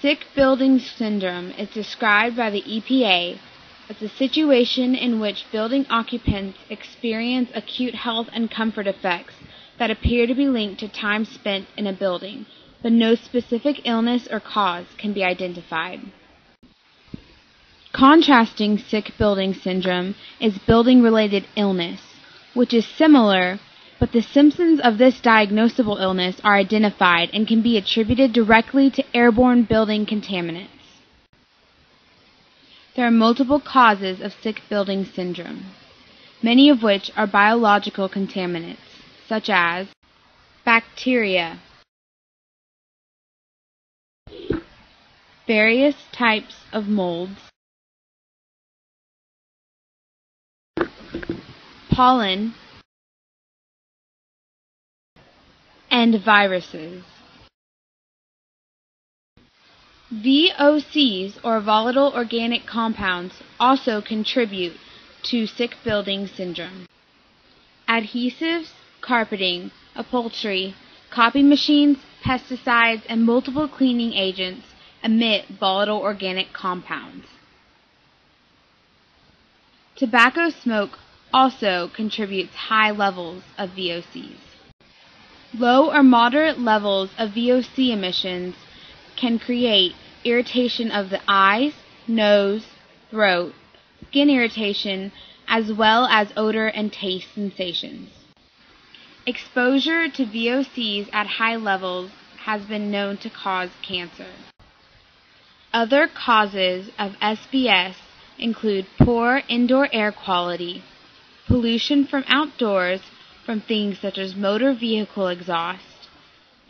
Sick building syndrome is described by the EPA as a situation in which building occupants experience acute health and comfort effects that appear to be linked to time spent in a building, but no specific illness or cause can be identified. Contrasting sick building syndrome is building-related illness, which is similar, but the symptoms of this diagnosable illness are identified and can be attributed directly to airborne building contaminants. There are multiple causes of sick building syndrome, many of which are biological contaminants, such as bacteria, various types of molds, pollen, and viruses. VOCs, or volatile organic compounds, also contribute to sick building syndrome. Adhesives, carpeting, upholstery, copy machines, pesticides, and multiple cleaning agents emit volatile organic compounds. Tobacco smoke also contributes high levels of VOCs. Low or moderate levels of VOC emissions can create irritation of the eyes, nose, throat, skin irritation, as well as odor and taste sensations. Exposure to VOCs at high levels has been known to cause cancer. Other causes of SBS include poor indoor air quality, pollution from outdoors from things such as motor vehicle exhaust,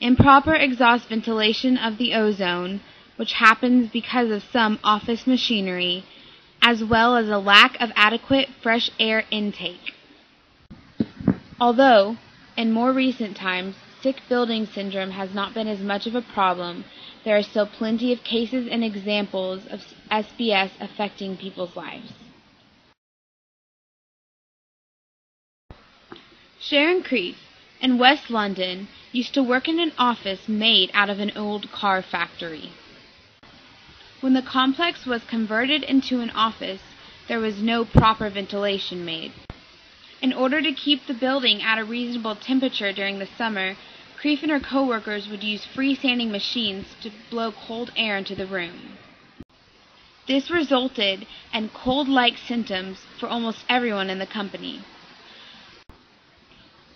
improper exhaust ventilation of the ozone, which happens because of some office machinery, as well as a lack of adequate fresh air intake. Although, in more recent times, sick building syndrome has not been as much of a problem, there are still plenty of cases and examples of SBS affecting people's lives. Sharon Creef in West London used to work in an office made out of an old car factory. When the complex was converted into an office, there was no proper ventilation made. In order to keep the building at a reasonable temperature during the summer, Creef and her co-workers would use freestanding machines to blow cold air into the room. This resulted in cold-like symptoms for almost everyone in the company.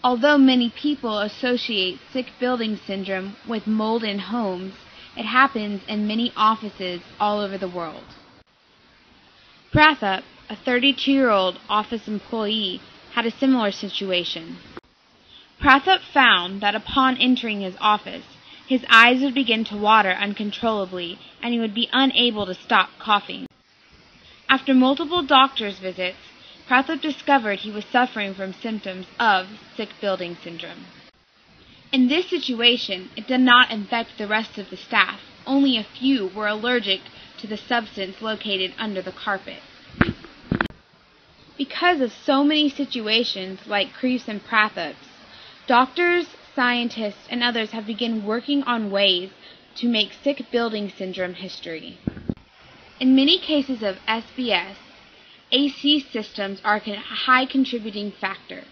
Although many people associate sick building syndrome with mold in homes, it happens in many offices all over the world. Prathup, a 32-year-old office employee, had a similar situation. Prathup found that upon entering his office, his eyes would begin to water uncontrollably and he would be unable to stop coughing. After multiple doctor's visits, Prathup discovered he was suffering from symptoms of sick building syndrome. In this situation, it did not infect the rest of the staff. Only a few were allergic to the substance located under the carpet. Because of so many situations like Creef's and Prathup's, doctors, scientists, and others have begun working on ways to make sick building syndrome history. In many cases of SBS, AC systems are a high contributing factor.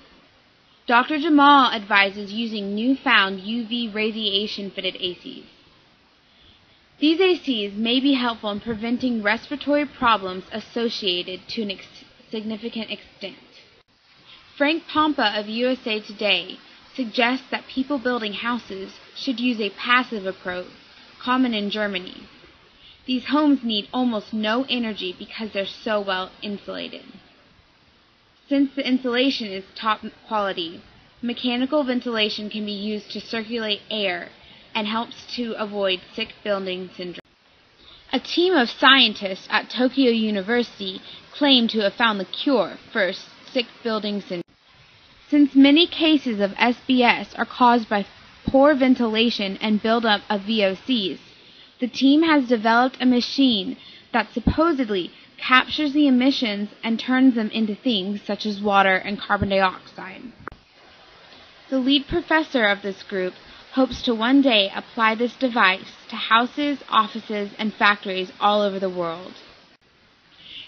Dr. Jamal advises using newfound UV radiation-fitted ACs. These ACs may be helpful in preventing respiratory problems associated to a significant extent. Frank Pompa of USA Today suggests that people building houses should use a passive approach, common in Germany. These homes need almost no energy because they're so well insulated. Since the insulation is top quality, mechanical ventilation can be used to circulate air and helps to avoid sick building syndrome. A team of scientists at Tokyo University claim to have found the cure for sick building syndrome. Since many cases of SBS are caused by poor ventilation and buildup of VOCs, the team has developed a machine that supposedly captures the emissions and turns them into things such as water and carbon dioxide. The lead professor of this group, hopes to one day apply this device to houses, offices, and factories all over the world.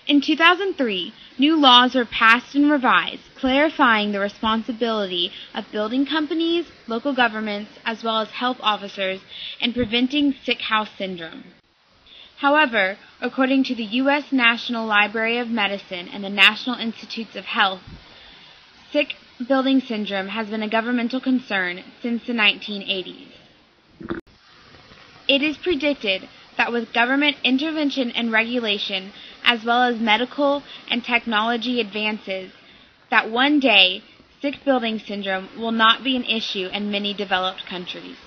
In 2003, new laws were passed and revised, clarifying the responsibility of building companies, local governments, as well as health officers in preventing sick house syndrome. However, according to the U.S. National Library of Medicine and the National Institutes of Health, sick building syndrome has been a governmental concern since the 1980s. It is predicted that with government intervention and regulation, as well as medical and technology advances, that one day sick building syndrome will not be an issue in many developed countries.